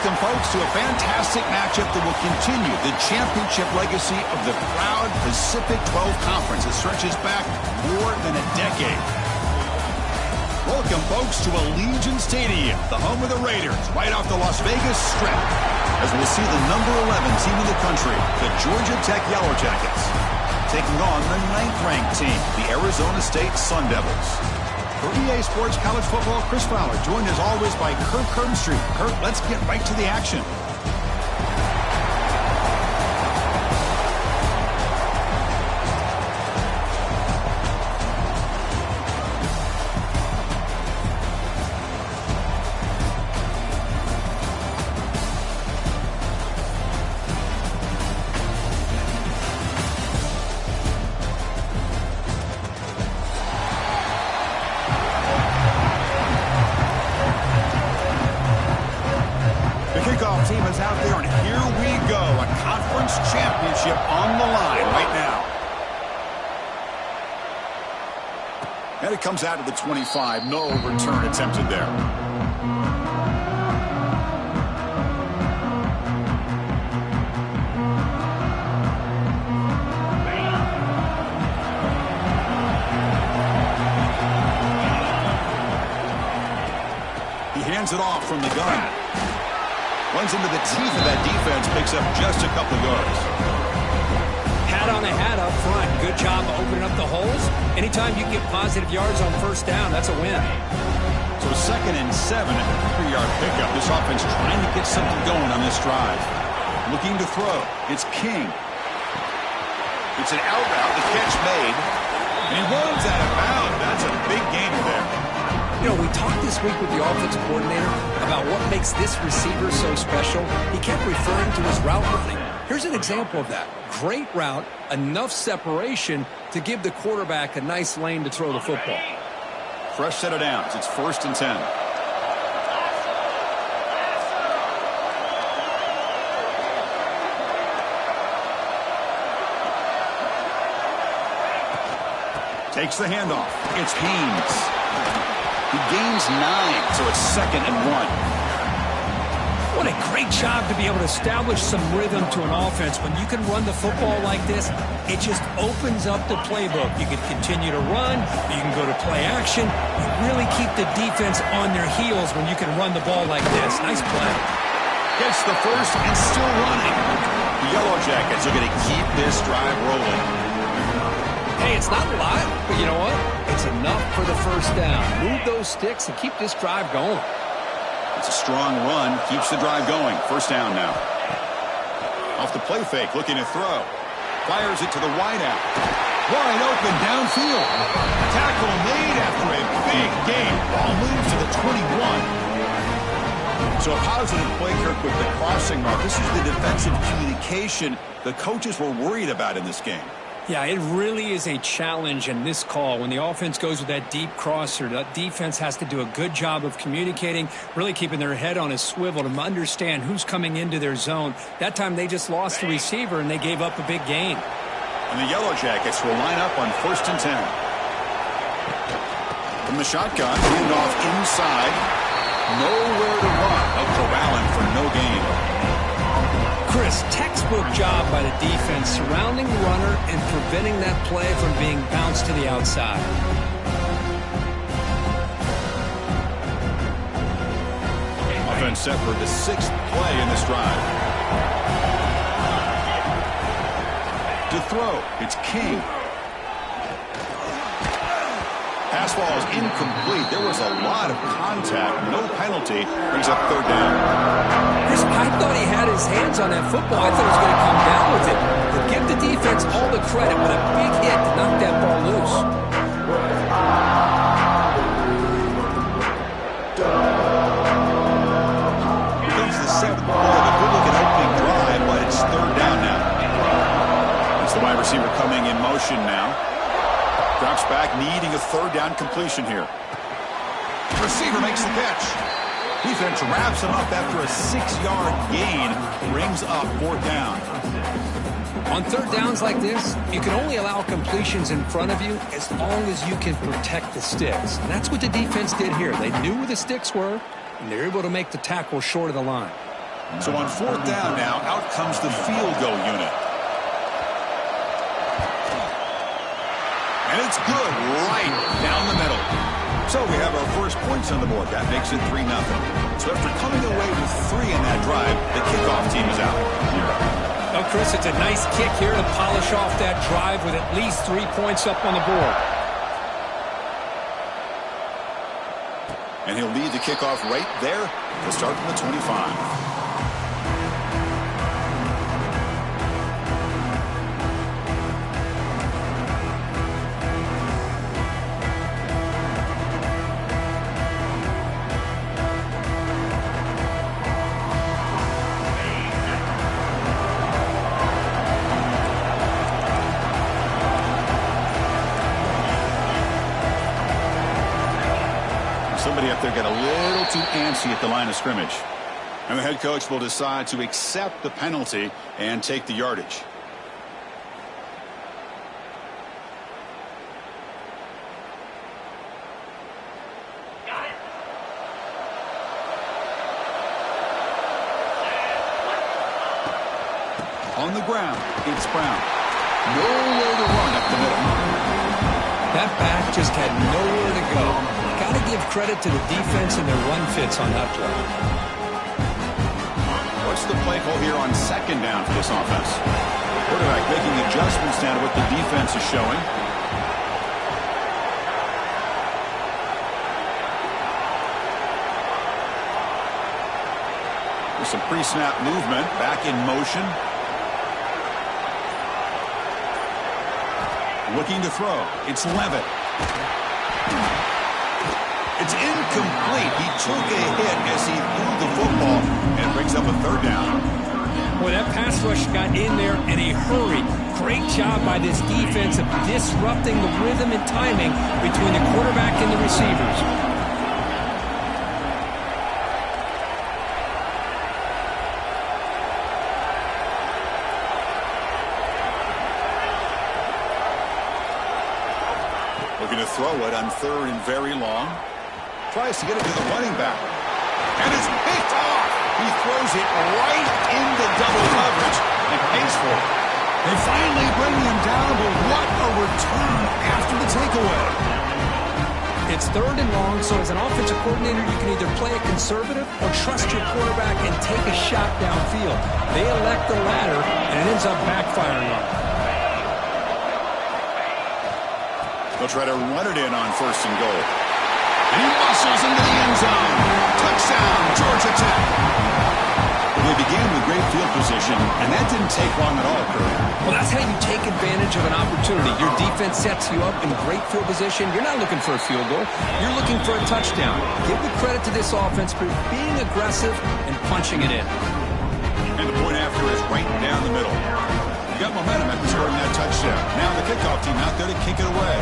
Welcome, folks, to a fantastic matchup that will continue the championship legacy of the proud Pacific 12 Conference that stretches back more than a decade. Welcome, folks, to Allegiant Stadium, the home of the Raiders, right off the Las Vegas Strip, as we'll see the number 11 team in the country, the Georgia Tech Yellow Jackets, taking on the 9th-ranked team, the Arizona State Sun Devils. For EA Sports College Football, Chris Fowler, joined as always by Kirk Herbstreit. Kirk, let's get right to the action. Team is out there, and here we go. A conference championship on the line right now. And it comes out of the 25. No return attempted there. He hands it off from the gun. Runs into the teeth of that defense, picks up just a couple of yards. Hat on a hat up front. Good job opening up the holes. Anytime you get positive yards on first down, that's a win. So 2nd and 7 at the 3-yard pickup. This offense trying to get something going on this drive. Looking to throw. It's King. It's an out route. The catch made. And he runs out of bounds. That's a big gain there. You know, we talked this week with the offensive coordinator about what makes this receiver so special. He kept referring to his route running. Here's an example of that. Great route, enough separation to give the quarterback a nice lane to throw the football. Fresh set of downs. It's 1st and 10. Takes the handoff. It's Haynes. He gains 9, so it's 2nd and 1. What a great job to be able to establish some rhythm to an offense. When you can run the football like this, it just opens up the playbook. You can continue to run. You can go to play action. You really keep the defense on their heels when you can run the ball like this. Nice play. Gets the first and still running. The Yellow Jackets are going to keep this drive rolling. Hey, it's not a lot, but you know what? It's enough for the first down. Move those sticks and keep this drive going. It's a strong run. Keeps the drive going. First down now. Off the play fake, looking to throw. Fires it to the wideout. Wide open downfield. Tackle made after a big gain. Ball moves to the 21. So a positive play, Kirk, with the crossing mark. This is the defensive communication the coaches were worried about in this game. Yeah, it really is a challenge in this call. When the offense goes with that deep crosser, the defense has to do a good job of communicating, really keeping their head on a swivel to understand who's coming into their zone. That time they just lost the receiver and they gave up a big gain. And the Yellow Jackets will line up on 1st and 10. From the shotgun, handoff inside. Nowhere to run. No corralling for no gain. Chris, textbook job by the defense surrounding the runner and preventing that play from being bounced to the outside. Offense set for the 6th play in this drive. To throw, it's King. Pass ball is incomplete. There was a lot of contact. No penalty. Brings up 3rd down. Chris, I thought he had his hands on that football. I thought he was going to come down with it. But give the defense all the credit. What a big hit to knock that ball loose. Here comes the 7th play. A good-looking opening drive, but it's 3rd down now. It's the wide receiver coming in motion now. Drops back, needing a 3rd down completion here. The receiver makes the catch. Defense wraps him up after a 6-yard gain. Brings up 4th down. On 3rd downs like this, you can only allow completions in front of you as long as you can protect the sticks. And that's what the defense did here. They knew where the sticks were, and they were able to make the tackle short of the line. So on fourth down now, out comes the field goal unit. And it's good right down the middle. So we have our first points on the board. That makes it 3-0. So after coming away with 3 in that drive, the kickoff team is out. Well, Chris, it's a nice kick here to polish off that drive with at least 3 points up on the board. And he'll lead the kickoff right there to start from the 25. Somebody up there got a little too antsy at the line of scrimmage. And the head coach will decide to accept the penalty and take the yardage. On the ground, it's Brown. Nowhere to run up the middle. That back just had nowhere to go. Got to give credit to the defense and their run fits on that play. What's the play call here on second down for this offense? Quarterback making adjustments down to what the defense is showing. There's some pre-snap movement, back in motion. Looking to throw. It's Levitt. It's incomplete. He took a hit as he threw the football and brings up a third down. Boy, that pass rush got in there in a hurry. Great job by this defense of disrupting the rhythm and timing between the quarterback and the receivers. Looking to throw it on third and very long. Tries to get it to the running back. And it's picked off. He throws it right into double coverage and pays for it. They finally bring him down, but what a return after the takeaway. It's third and long, so as an offensive coordinator, you can either play it conservative or trust your quarterback and take a shot downfield. They elect the latter, and it ends up backfiring on them. They'll try to run it in on first and goal. And he muscles into the end zone. Touchdown, Georgia Tech. They began with great field position, and that didn't take long at all, Curry. Well, that's how you take advantage of an opportunity. Your defense sets you up in great field position. You're not looking for a field goal. You're looking for a touchdown. Give the credit to this offense for being aggressive and punching it in. And the point after is right down the middle. You got momentum after scoring that touchdown. Now the kickoff team out there to kick it away.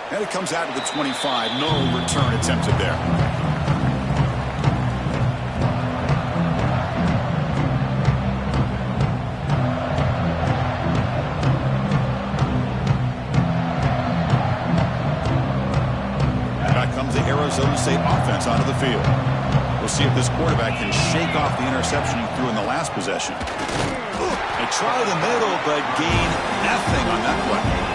And it comes out of the 25. No return attempted there. Back comes the Arizona State offense onto the field. We'll see if this quarterback can shake off the interception he threw in the last possession. They try the middle, but gain nothing on that play.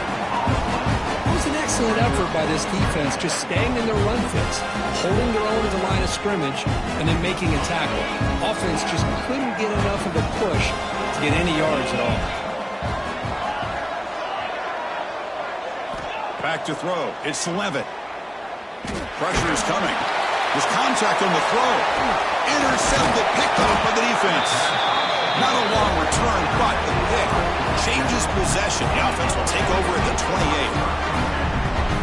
An excellent effort by this defense, just staying in their run fits, holding their own at the line of scrimmage, and then making a tackle. Offense just couldn't get enough of a push to get any yards at all. Back to throw. It's Levitt. Pressure is coming. There's contact on the throw. Intercepted, picked off by the defense. Not a long return, but the pick changes possession. The offense will take over at the 28.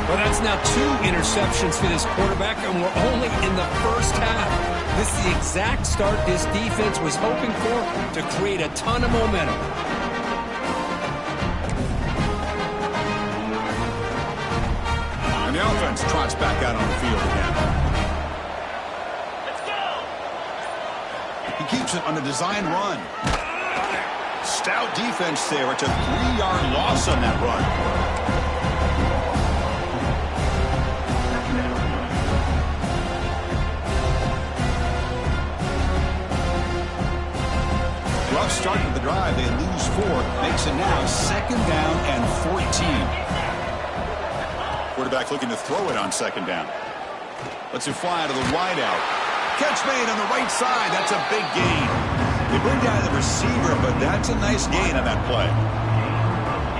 Well, that's now 2 interceptions for this quarterback, and we're only in the first half. This is the exact start this defense was hoping for to create a ton of momentum. And the offense trots back out on the field again. Let's go! He keeps it on a design run. Stout defense there. It's a 3-yard loss on that run. makes it now 2nd down and 14. Quarterback looking to throw it on 2nd down. Lets it fly to the wideout. Catch made on the right side. That's a big gain. They bring down the receiver, but that's a nice gain on that play.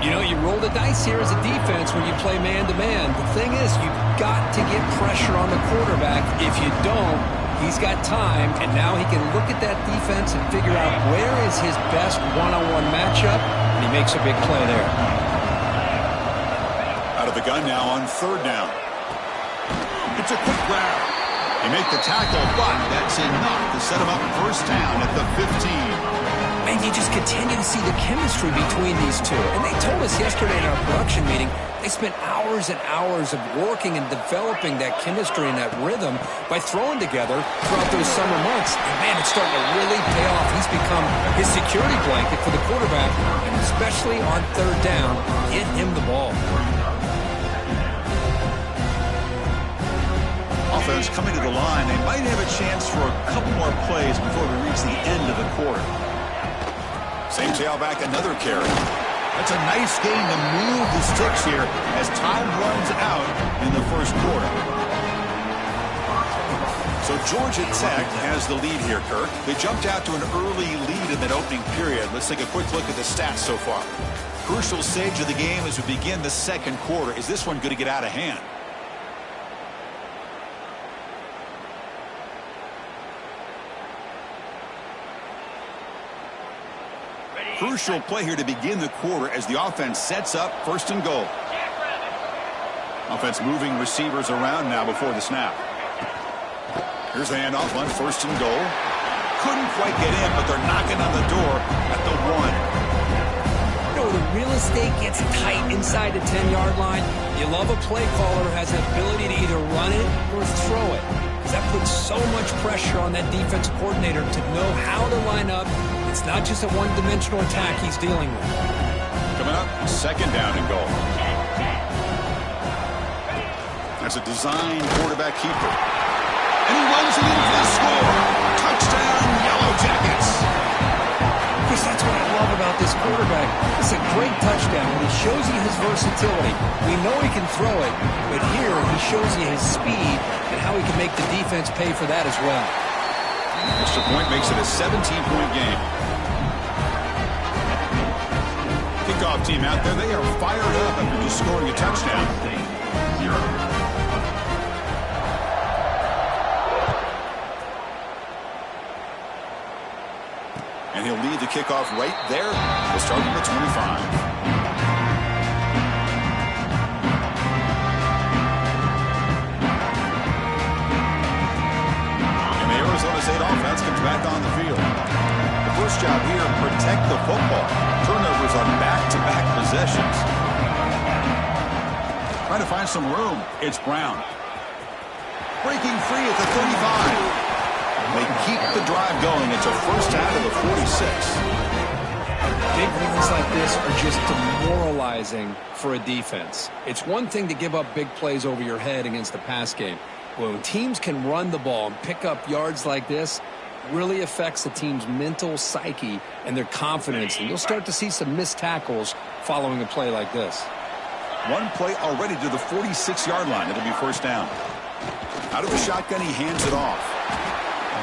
You know, you roll the dice here as a defense when you play man-to-man. The thing is, you've got to get pressure on the quarterback. If you don't, he's got time, and now he can look at that defense and figure out where is his best one-on-one matchup, and he makes a big play there. Out of the gun now on 3rd down. It's a quick grab. They make the tackle, but that's enough to set him up 1st down at the 15. And you just continue to see the chemistry between these two. And they told us yesterday in our production meeting, they spent hours and hours of working and developing that chemistry and that rhythm by throwing together throughout those summer months. And, man, it's starting to really pay off. He's become his security blanket for the quarterback, and especially on 3rd down, get him the ball. Offense coming to the line. They might have a chance for a couple more plays before we reach the end of the quarter. Same tailback, another carry. That's a nice gain to move the sticks here as time runs out in the 1st quarter. So Georgia Tech has the lead here, Kirk. They jumped out to an early lead in that opening period. Let's take a quick look at the stats so far. Crucial stage of the game as we begin the 2nd quarter. Is this one going to get out of hand? Crucial play here to begin the quarter as the offense sets up 1st and goal. Offense moving receivers around now before the snap. Here's the handoff on 1st and goal. Couldn't quite get in, but they're knocking on the door at the 1. You know, the real estate gets tight inside the 10-yard line. You love a play caller who has the ability to either run it or throw it. Because that puts so much pressure on that defensive coordinator to know how to line up. It's not just a one-dimensional attack he's dealing with. Coming up, 2nd down and goal. That's a design quarterback keeper. And he runs it in for the score. Touchdown, Yellow Jackets. Chris, that's what I love about this quarterback. It's a great touchdown, and he shows you his versatility. We know he can throw it, but here he shows you his speed and how he can make the defense pay for that as well. Extra point makes it a 17-point game. Kickoff team out there, they are fired up after just scoring a touchdown. And he'll lead the kickoff right there. We'll start from the 25. Arizona State offense comes back on the field. The first job here, protect the football. Turnovers on back-to-back possessions. Trying to find some room. It's Brown. Breaking free at the 35. They keep the drive going. It's a 1st down to the 46. Big runs like this are just demoralizing for a defense. It's one thing to give up big plays over your head against the pass game. When teams can run the ball and pick up yards like this, really affects the team's mental psyche and their confidence. And you'll start to see some missed tackles following a play like this. One play already to the 46-yard line. It'll be 1st down. Out of the shotgun, he hands it off.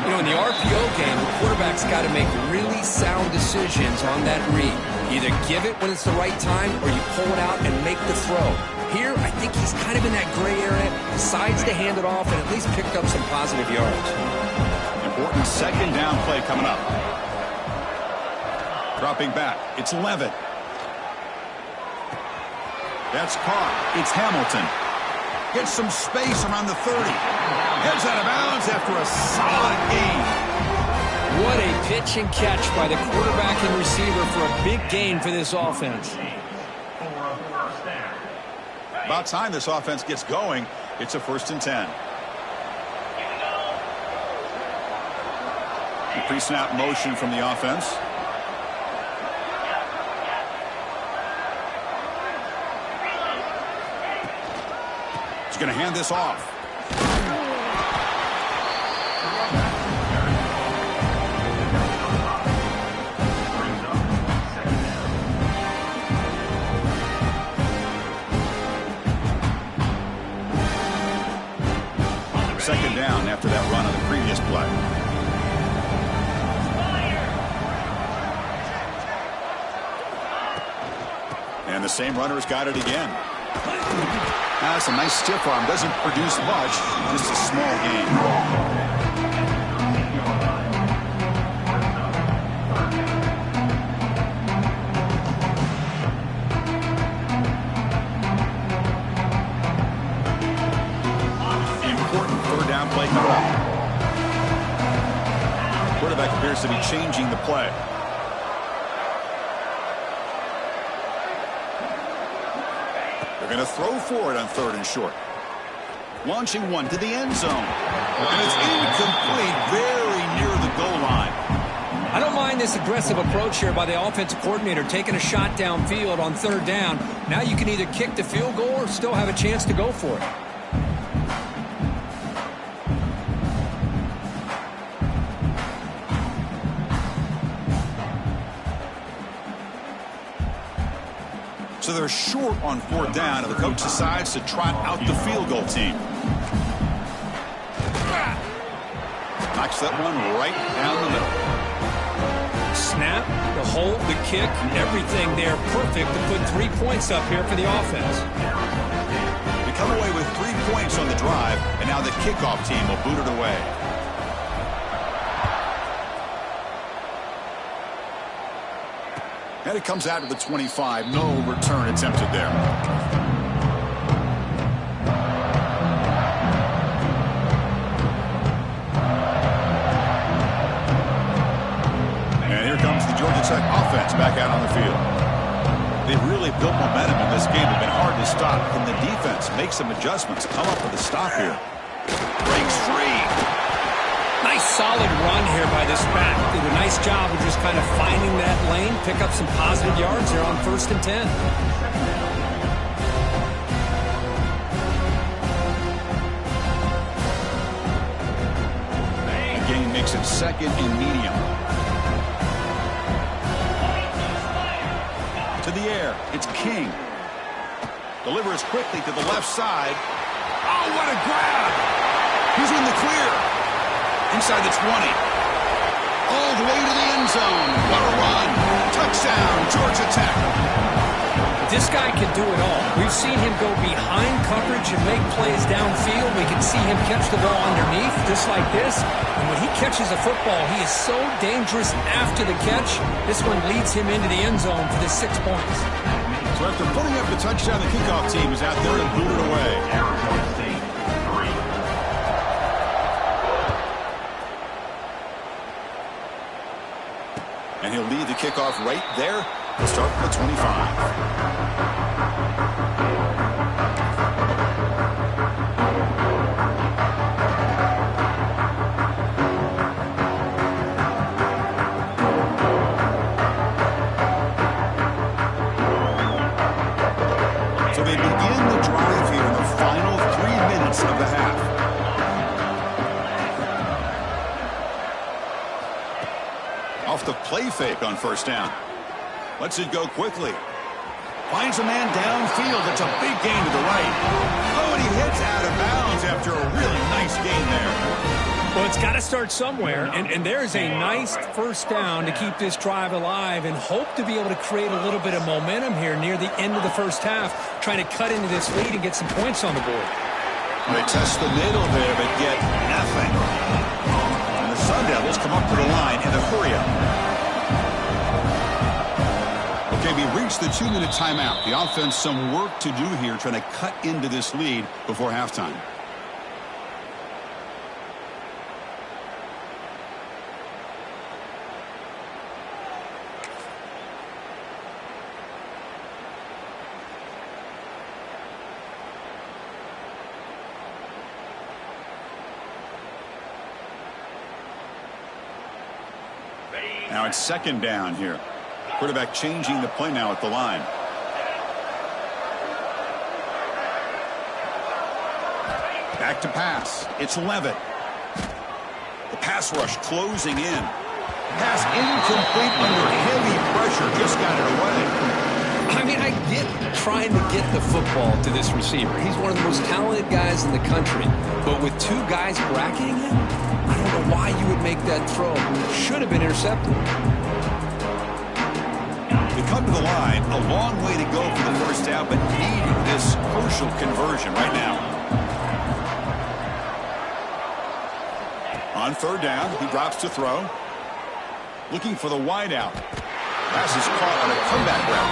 You know, in the RPO game, the quarterback's got to make really sound decisions on that read. Either give it when it's the right time or you pull it out and make the throw. Here, I think he's kind of in that gray area, decides to hand it off and at least picked up some positive yards. Important 2nd down play coming up. Dropping back, it's Levitt. That's caught. It's Hamilton. Gets some space around the 30. Heads out of bounds after a solid gain. What a pitch and catch by the quarterback and receiver for a big gain for this offense. About time this offense gets going. It's a 1st and 10. The pre-snap motion from the offense. He's going to hand this off. second down after that run on the previous play. And the same runner's got it again. That's a nice stiff arm. Doesn't produce much. Just a small gain. Quarterback appears to be changing the play. They're going to throw for it on 3rd and short. Launching one to the end zone. And it's incomplete, very near the goal line. I don't mind this aggressive approach here by the offensive coordinator, taking a shot downfield on 3rd down. Now you can either kick the field goal or still have a chance to go for it. So they're short on 4th down, and the coach decides to trot out the field goal team. Knocks that one right down the middle. Snap, the hold, the kick, everything there perfect to put 3 points up here for the offense. They come away with 3 points on the drive, and now the kickoff team will boot it away. And it comes out to the 25. No return attempted there. And here comes the Georgia Tech offense back out on the field. They've really built momentum in this game. It's been hard to stop. Can the defense make some adjustments? Come up with a stop here. Breaks free. Nice solid run here by this back. Did a nice job of just kind of finding that lane, pick up some positive yards there on 1st and 10. The game makes it 2nd and medium. To the air, it's King. Delivers quickly to the left side. Oh, what a grab! He's in the clear. Inside the 20. All the way to the end zone. What a run. Touchdown, Georgia Tech. This guy can do it all. We've seen him go behind coverage and make plays downfield. We can see him catch the ball underneath, just like this. And when he catches a football, he is so dangerous after the catch. This one leads him into the end zone for the 6 points. So after putting up the touchdown, the kickoff team is out there to boot it away. And he'll lead the kickoff right there to start from the 25. So they begin the drive here in the final 3 minutes of the half. Off the play fake on 1st down. Lets it go quickly. Finds a man downfield. It's a big gain to the right. Oh, and he hits out of bounds after a really nice gain there. Well, it's got to start somewhere, and there's a nice 1st down to keep this drive alive and hope to be able to create a little bit of momentum here near the end of the 1st half, trying to cut into this lead and get some points on the board. They test the middle there, but get nothing. And the Sun Devils come up to the line in a hurry-up. Okay, we reached the 2-minute timeout. The offense some work to do here, trying to cut into this lead before halftime. Now it's 2nd down here. Quarterback changing the play now at the line. Back to pass. It's Levitt. The pass rush closing in. Pass incomplete under heavy pressure. Just got it away. I mean, I get trying to get the football to this receiver. He's one of the most talented guys in the country. But with two guys bracketing him, I don't know why you would make that throw. Should have been intercepted. They come to the line, a long way to go for the first half, but needing this crucial conversion right now. On third down, he drops to throw. Looking for the wideout. Pass is caught on a comeback route.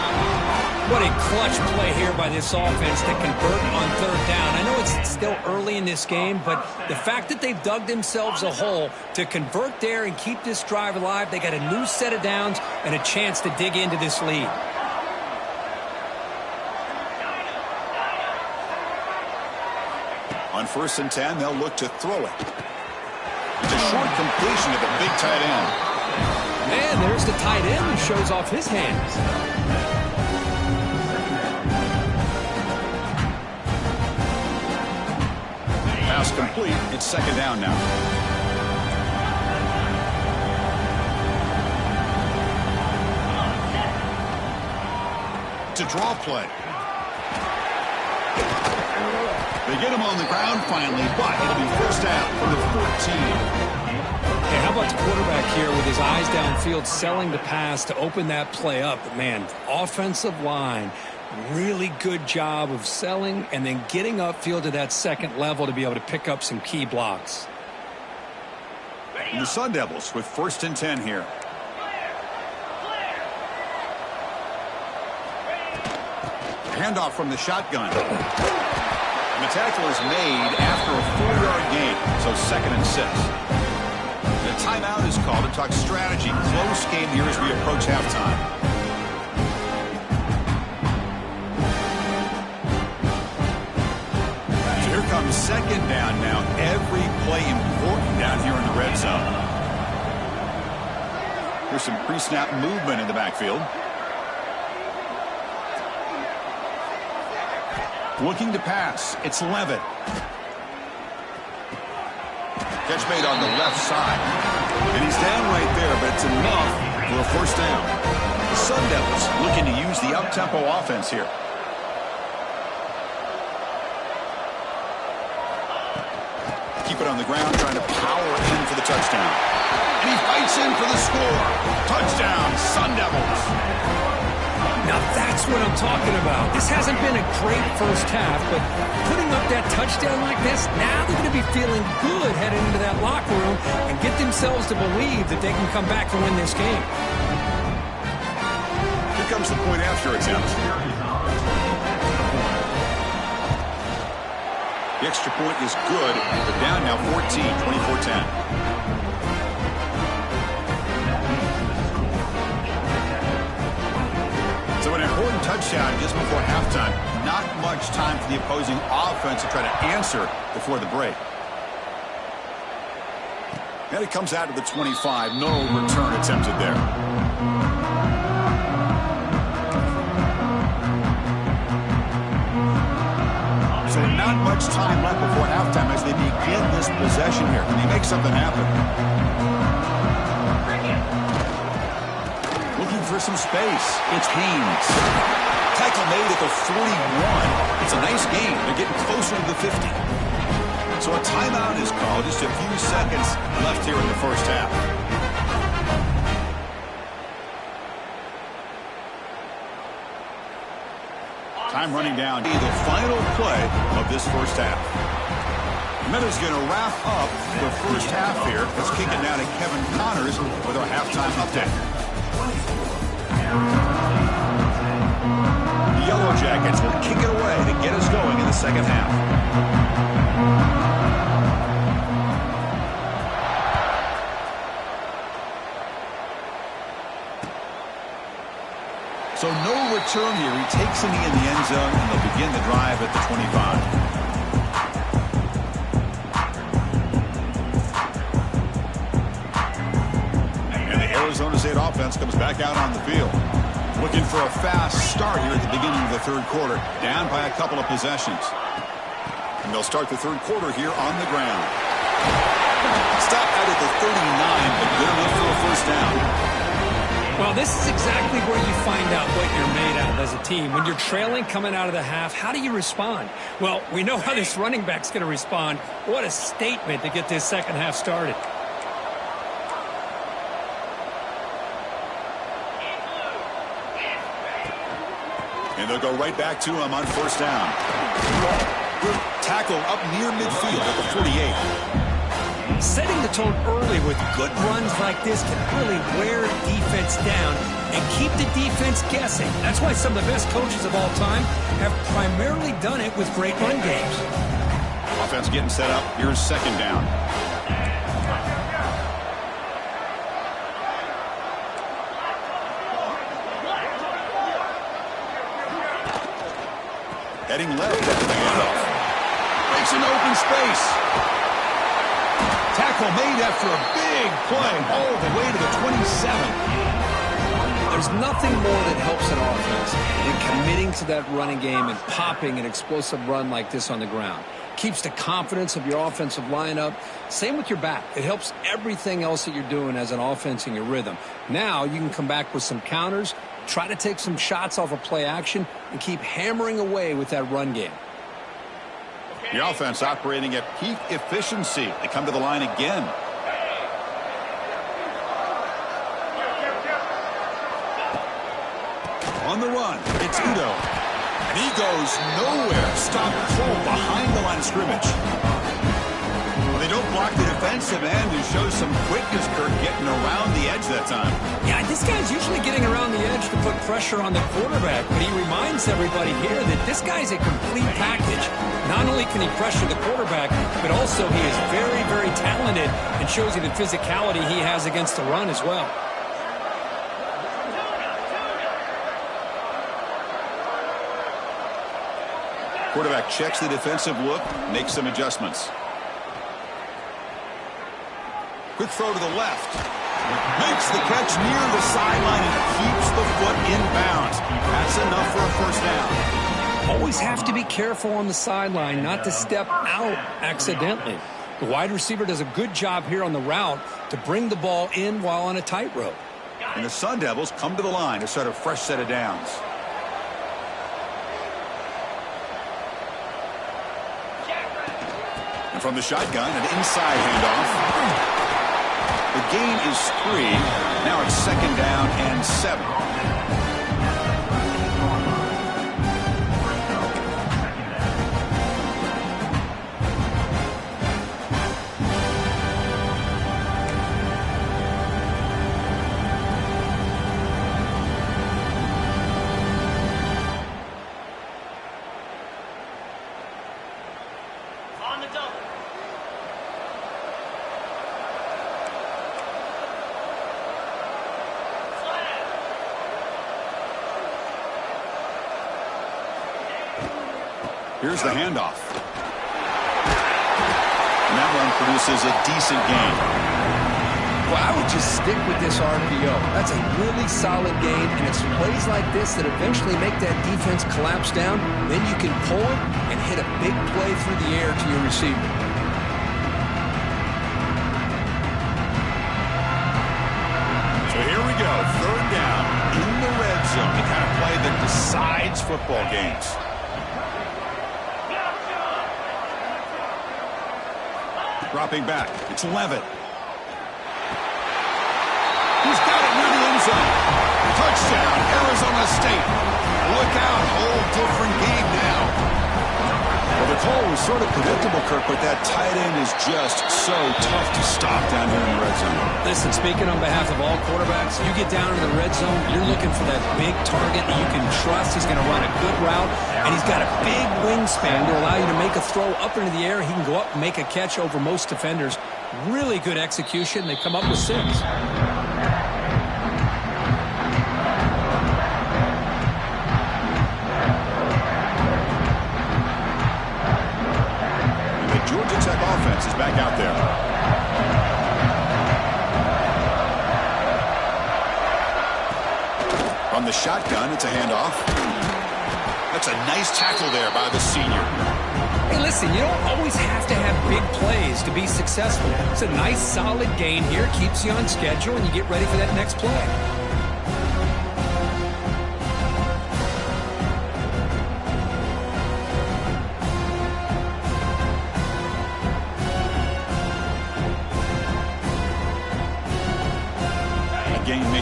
What a clutch play here by this offense to convert on third down. I know it's still early in this game, but the fact that they've dug themselves a hole to convert there and keep this drive alive, they got a new set of downs and a chance to dig into this lead. On 1st and 10, they'll look to throw it. It's a short completion to the big tight end. Man, there's the tight end who shows off his hands. Pass complete. It's 2nd down now. To draw play. They get him on the ground finally, but it'll be first down from the 14. Hey, how about the quarterback here with his eyes downfield, selling the pass to open that play up? But man, offensive line, really good job of selling and then getting upfield to that second level to be able to pick up some key blocks. And the Sun Devils with 1st and 10 here. Handoff from the shotgun. And the tackle is made after a 4-yard gain, so 2nd and 6. The timeout is called to talk strategy. Close game here as we approach halftime. So here comes 2nd down now. Every play important down here in the red zone. Here's some pre-snap movement in the backfield. Looking to pass. It's Levitt. Catch made on the left side. And he's down right there, but it's enough for a first down. The Sun Devils looking to use the up-tempo offense here. Keep it on the ground, trying to power in for the touchdown. And he fights in for the score. Touchdown, Sun Devils. Now that's what I'm talking about. This hasn't been a great first half, but putting up that touchdown like this, now they're going to be feeling good heading into that locker room and get themselves to believe that they can come back and win this game. Here comes the point after attempt. The extra point is good. They're down now 14, 24-10. So an important touchdown just before halftime. Not much time for the opposing offense to try to answer before the break. And it comes out to the 25. No return attempted there. So not much time left before halftime as they begin this possession here. Can they make something happen? For some space. It's Haynes. Tackle made at the 41. It's a nice gain. They're getting closer to the 50. So a timeout is called. Just a few seconds left here in the first half. Time running down. The final play of this first half. Meadows going to wrap up the first half here. Let's kick it down to Kevin Connors with our halftime update. The Yellow Jackets will kick it away to get us going in the second half. So no return here. He takes it in the end zone, and they'll begin the drive at the 25. Arizona State offense comes back out on the field. Looking for a fast start here at the beginning of the third quarter. Down by a couple of possessions. And they'll start the third quarter here on the ground. Stop out at the 39, but good enough for a first down. Well, this is exactly where you find out what you're made out of as a team. When you're trailing coming out of the half, how do you respond? Well, we know how this running back's going to respond. What a statement to get this second half started. And they'll go right back to him on first down. Good tackle up near midfield at the 48. Setting the tone early with good runs like this can really wear defense down and keep the defense guessing. That's why some of the best coaches of all time have primarily done it with great run games. Offense getting set up. Here's second down. Heading left after the handoff. Breaks into open space. Tackle made after a big play all the way to the 27. There's nothing more that helps an offense than committing to that running game and popping an explosive run like this on the ground. Keeps the confidence of your offensive lineup. Same with your back. It helps everything else that you're doing as an offense in your rhythm. Now you can come back with some counters, try to take some shots off of play action, and keep hammering away with that run game. The offense operating at peak efficiency. They come to the line again. On the run, it's Udo. And he goes nowhere. Stopped cold behind the line of scrimmage. Well, they don't block the defensive end and show some quickness, Kirk, getting around the edge that time. Yeah, this guy's usually getting around the edge to put pressure on the quarterback, but he reminds everybody here that this guy's a complete package. Not only can he pressure the quarterback, but also he is very, very talented and shows you the physicality he has against the run as well. Quarterback checks the defensive look, makes some adjustments. Quick throw to the left. Makes the catch near the sideline and keeps the foot in bounds. That's enough for a first down. Always have to be careful on the sideline not to step out accidentally. The wide receiver does a good job here on the route to bring the ball in while on a tightrope. And the Sun Devils come to the line to start a fresh set of downs. And from the shotgun, an inside handoff. The gain is 3. Now it's second down and 7. Here's the handoff. And that one produces a decent gain. Well, I would just stick with this RPO. That's a really solid gain, and it's plays like this that eventually make that defense collapse down. Then you can pull it and hit a big play through the air to your receiver. So here we go, third down in the red zone. The kind of play that decides football games. Dropping back, it's Levitt. He's got it near the end zone. Touchdown, Arizona State. Look out, whole different game now. Well, the call was sort of predictable, Kirk, but that tight end is just so tough to stop down here in the red zone. Listen, speaking on behalf of all quarterbacks, you get down in the red zone, you're looking for that big target that you can trust. He's going to run a good route, and he's got a big wingspan to allow you to make a throw up into the air. He can go up and make a catch over most defenders. Really good execution. They come up with 6. Georgia Tech offense is back out there. From the shotgun, it's a handoff. That's a nice tackle there by the senior. Hey, listen, you don't always have to have big plays to be successful. It's a nice, solid gain here. Keeps you on schedule, and you get ready for that next play.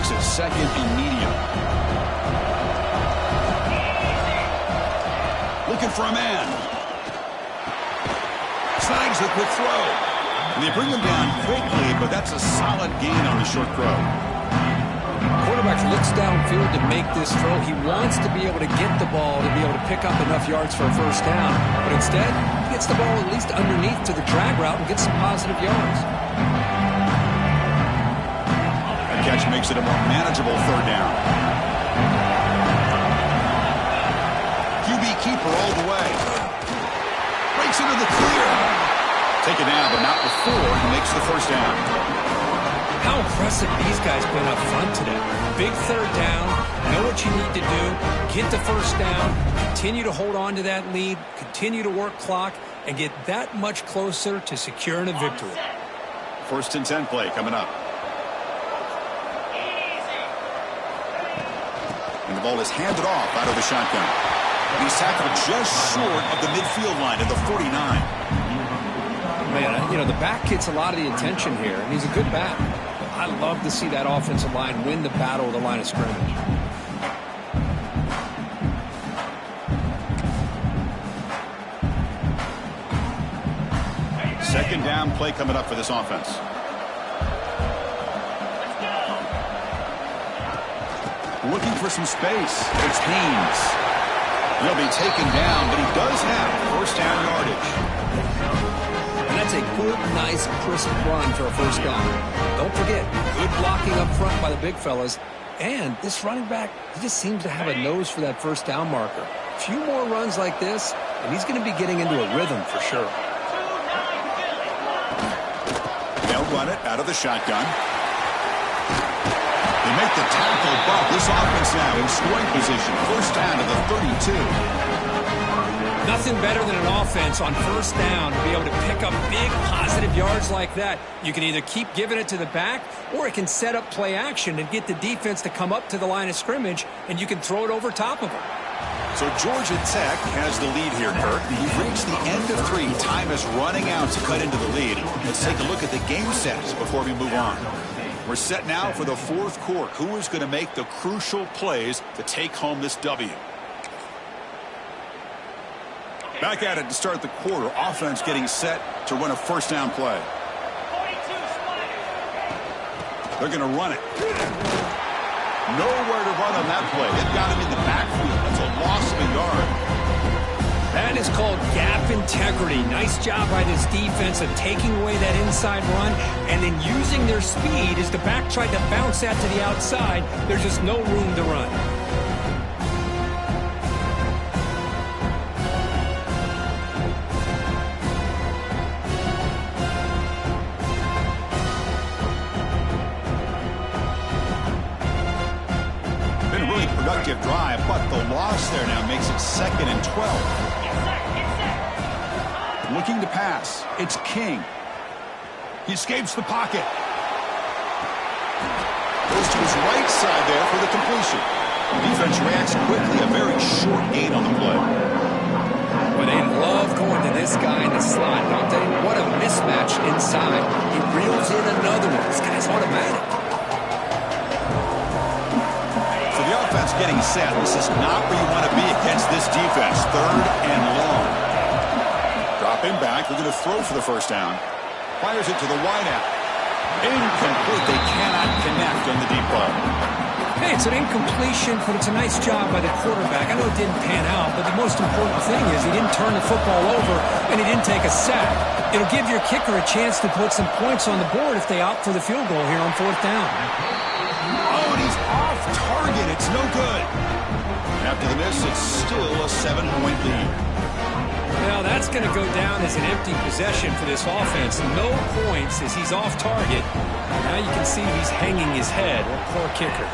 makes it 2nd and medium. Looking for a man. Snags the quick throw. And they bring him down quickly, but that's a solid gain on the short throw. Quarterback looks downfield to make this throw. He wants to be able to get the ball to be able to pick up enough yards for a first down. But instead, he gets the ball at least underneath to the drag route and gets some positive yards. That catch makes it a more manageable 3rd down. QB keeper all the way. Breaks into the clear. Taken down, but not before he makes the first down. How impressive these guys been up front today. Big 3rd down, know what you need to do, get the first down, continue to hold on to that lead, continue to work clock, and get that much closer to securing a victory. 1st and 10 play coming up. And the ball is handed off out of the shotgun. He's tackled just short of the midfield line at the 49. Man, you know, the back gets a lot of the attention here, and he's a good back. I love to see that offensive line win the battle of the line of scrimmage. Second down play coming up for this offense. Looking for some space. It's Haynes. He'll be taken down, but he does have first down yardage. And that's a good, nice, crisp run for a first down. Don't forget, good blocking up front by the big fellas. And this running back, he just seems to have a nose for that first down marker. A few more runs like this, and he's going to be getting into a rhythm for sure. They'll run it out of the shotgun. They make the tackle, but this offense now in scoring position. First down to the 32. Nothing better than an offense on first down to be able to pick up big positive yards like that. You can either keep giving it to the back, or it can set up play action and get the defense to come up to the line of scrimmage, and you can throw it over top of them. So Georgia Tech has the lead here, Kurt. We've reached the end of 3. Time is running out to cut into the lead. Let's take a look at the game sets before we move on. We're set now for the 4th quarter. Who is going to make the crucial plays to take home this W? Back at it to start the quarter. Offense getting set to run a first down play. They're going to run it. Nowhere to run on that play. It got him in the backfield. That's a loss of a yard. That is called gap integrity. Nice job by this defense of taking away that inside run and then using their speed as the back tried to bounce that to the outside. There's just no room to run. Productive drive, but the loss there now makes it 2nd and 12. Looking to pass. It's King. He escapes the pocket. Goes to his right side there for the completion. Defense reacts quickly. A very short gain on the play. Well, they love going to this guy in the slot, don't they? What a mismatch inside. He reels in another one. This guy's automatic. Getting set. This is not where you want to be against this defense. 3rd and long. Dropping back. They're going to throw for the first down. Fires it to the wideout. Incomplete. They cannot connect on the deep ball. Hey, it's an incompletion, but it's a nice job by the quarterback. I know it didn't pan out, but the most important thing is he didn't turn the football over and he didn't take a sack. It'll give your kicker a chance to put some points on the board if they opt for the field goal here on 4th down. Oh, and he's off target. It's no good. After the miss, it's still a 7-point lead. Well, that's going to go down as an empty possession for this offense. No points as he's off target. Now you can see he's hanging his head. Poor kicker.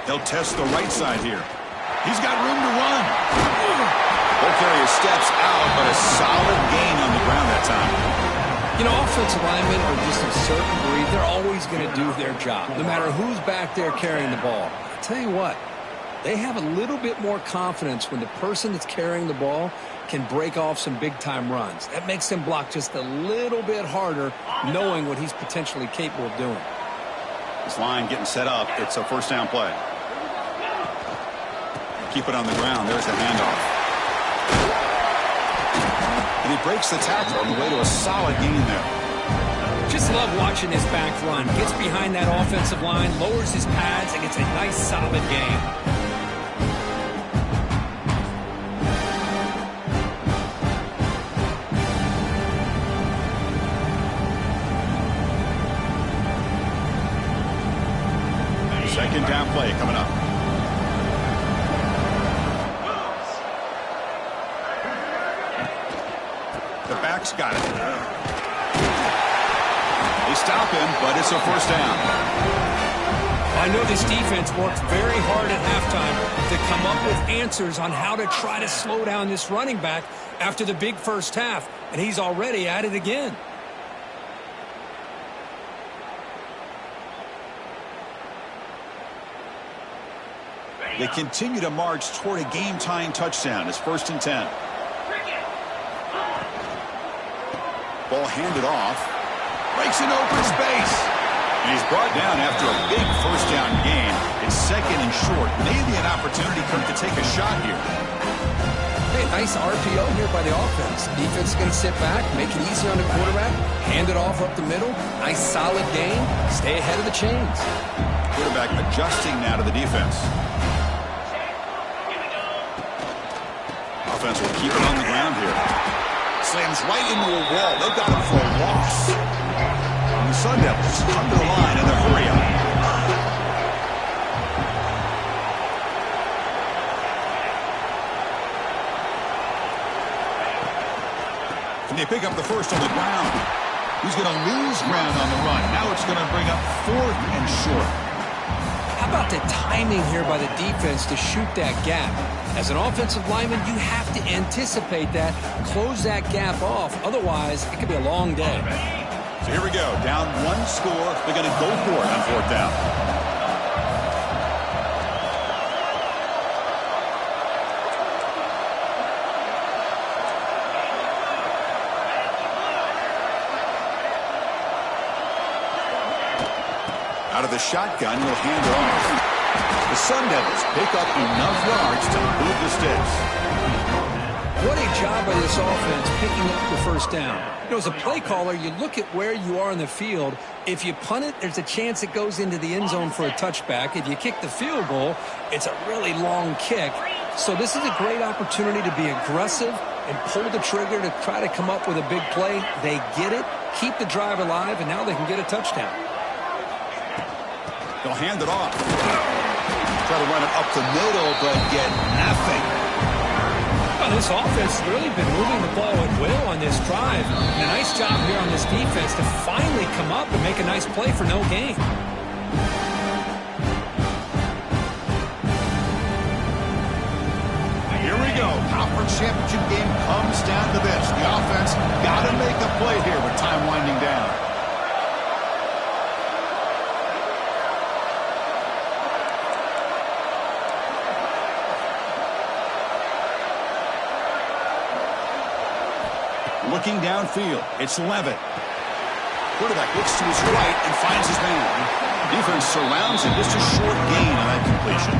They'll test the right side here. He's got room to run. Ball carrier steps out, but a solid gain on the ground that time. You know, offensive linemen are just a certain breed. They're always going to do their job, no matter who's back there carrying the ball. I'll tell you what, they have a little bit more confidence when the person that's carrying the ball can break off some big-time runs. That makes him block just a little bit harder, knowing what he's potentially capable of doing. This line getting set up. It's a first down play. Keep it on the ground. There's the handoff. And he breaks the tackle on the way to a solid gain there. Just love watching this back run. Gets behind that offensive line, lowers his pads, and gets a nice solid gain. Second down play coming up. The back's got it. They stop him, but it's a first down. I know this defense worked very hard at halftime to come up with answers on how to try to slow down this running back after the big first half, and he's already at it again. They continue to march toward a game-tying touchdown. It's 1st and 10. Ball handed off. Breaks an open space. And he's brought down after a big first down gain. It's 2nd and short. Maybe an opportunity for him to take a shot here. Hey, nice RPO here by the offense. Defense is going to sit back, make it easy on the quarterback, hand it off up the middle. Nice solid gain. Stay ahead of the chains. Quarterback adjusting now to the defense. Offense will keep it on the ground here. Slams right into a wall. They've got him for a loss. And the Sun Devils come to the line in a hurry up. Can they pick up the first on the ground? He's going to lose ground on the run. Now it's going to bring up 4th and short. How about the timing here by the defense to shoot that gap? As an offensive lineman, you have to anticipate that, close that gap off. Otherwise, it could be a long day. So here we go. Down 1 score. They're going to go for it on 4th down. Out of the shotgun, he'll hand it off. The Sun Devils pick up enough yards to move the sticks. What a job by this offense picking up the first down. You know, as a play caller, you look at where you are in the field. If you punt it, there's a chance it goes into the end zone for a touchback. If you kick the field goal, it's a really long kick. So this is a great opportunity to be aggressive and pull the trigger to try to come up with a big play. They get it, keep the drive alive, and now they can get a touchdown. They'll hand it off. Try to run it up the middle, but get nothing. Well, this offense has really been moving the ball at will on this drive. And a nice job here on this defense to finally come up and make a nice play for no gain. Here we go. Conference championship game comes down to this. The offense got to make a play here with time winding down. Looking downfield, it's Levitt. Quarterback looks to his right and finds his man. Defense surrounds him. Just a short gain on that completion.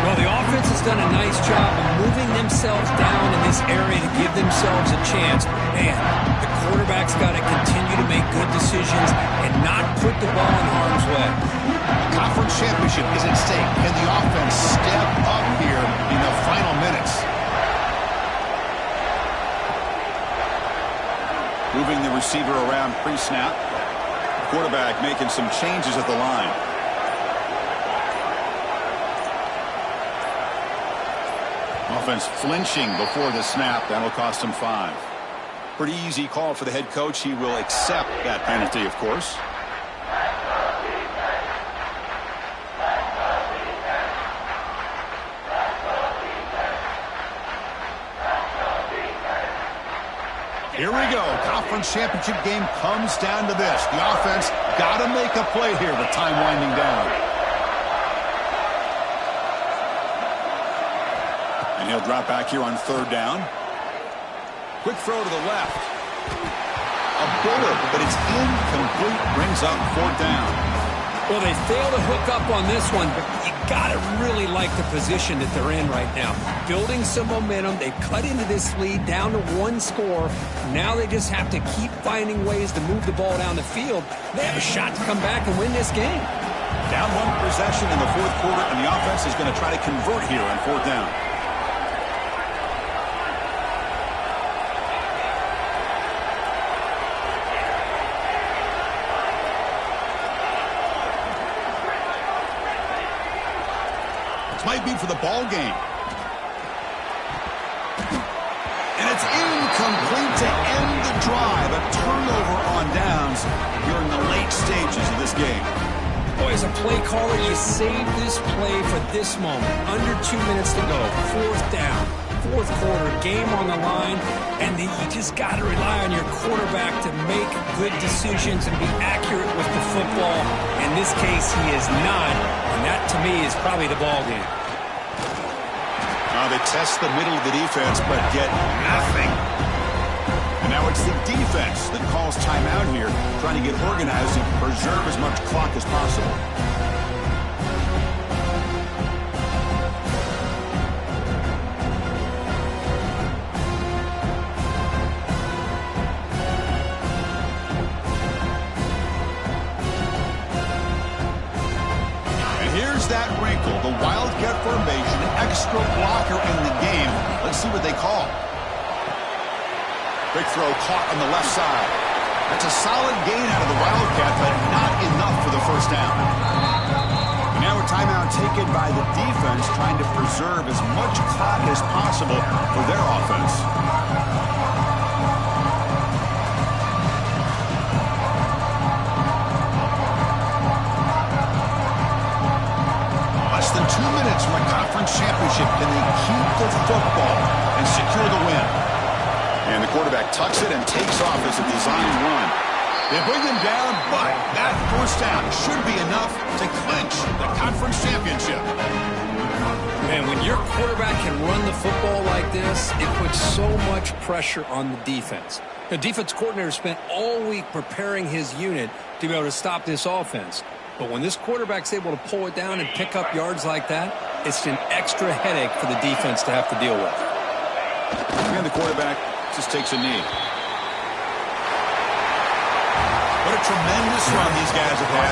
Well, the offense has done a nice job of moving themselves down in this area to give themselves a chance. Man, the quarterback's got to continue to make good decisions and not put the ball in harm's way. The conference championship is at stake. Can the offense step up here in the final minutes? Moving the receiver around pre-snap. Quarterback making some changes at the line. Offense flinching before the snap. That'll cost him 5. Pretty easy call for the head coach. He will accept that penalty, of course. Here we go. Conference championship game comes down to this. The offense got to make a play here with time winding down. And he'll drop back here on 3rd down. Quick throw to the left. A bullet, but it's incomplete. Brings up 4th down. Well, they fail to hook up on this one, but you got to really like the position that they're in right now. Building some momentum. They've cut into this lead down to 1 score. Now they just have to keep finding ways to move the ball down the field. They have a shot to come back and win this game. Down 1 possession in the 4th quarter, and the offense is going to try to convert here on 4th down. Might be for the ball game. And it's incomplete to end the drive. A turnover on downs here in the late stages of this game. Boy, as a play caller, you save this play for this moment. Under 2 minutes to go. 4th down. 4th quarter, game on the line. And you just got to rely on your quarterback to make good decisions and be accurate with the football. In this case, he is not. And that, to me, is probably the ball game. They test the middle of the defense, but get nothing. And now it's the defense that calls timeout here, trying to get organized and preserve as much clock as possible. That wrinkle, the Wildcat formation, extra blocker in the game. Let's see what they call. Big throw caught on the left side. That's a solid gain out of the Wildcat, but not enough for the 1st down. And now a timeout taken by the defense, trying to preserve as much clock as possible for their offense. Less than 2 minutes from a conference championship. Can they keep the football and secure the win? And the quarterback tucks it and takes off as a design run. They bring him down, but that 1st down should be enough to clinch the conference championship. Man, when your quarterback can run the football like this, it puts so much pressure on the defense. The defense coordinator spent all week preparing his unit to be able to stop this offense. But when this quarterback's able to pull it down and pick up yards like that, it's an extra headache for the defense to have to deal with. And the quarterback just takes a knee. What a tremendous run these guys have had.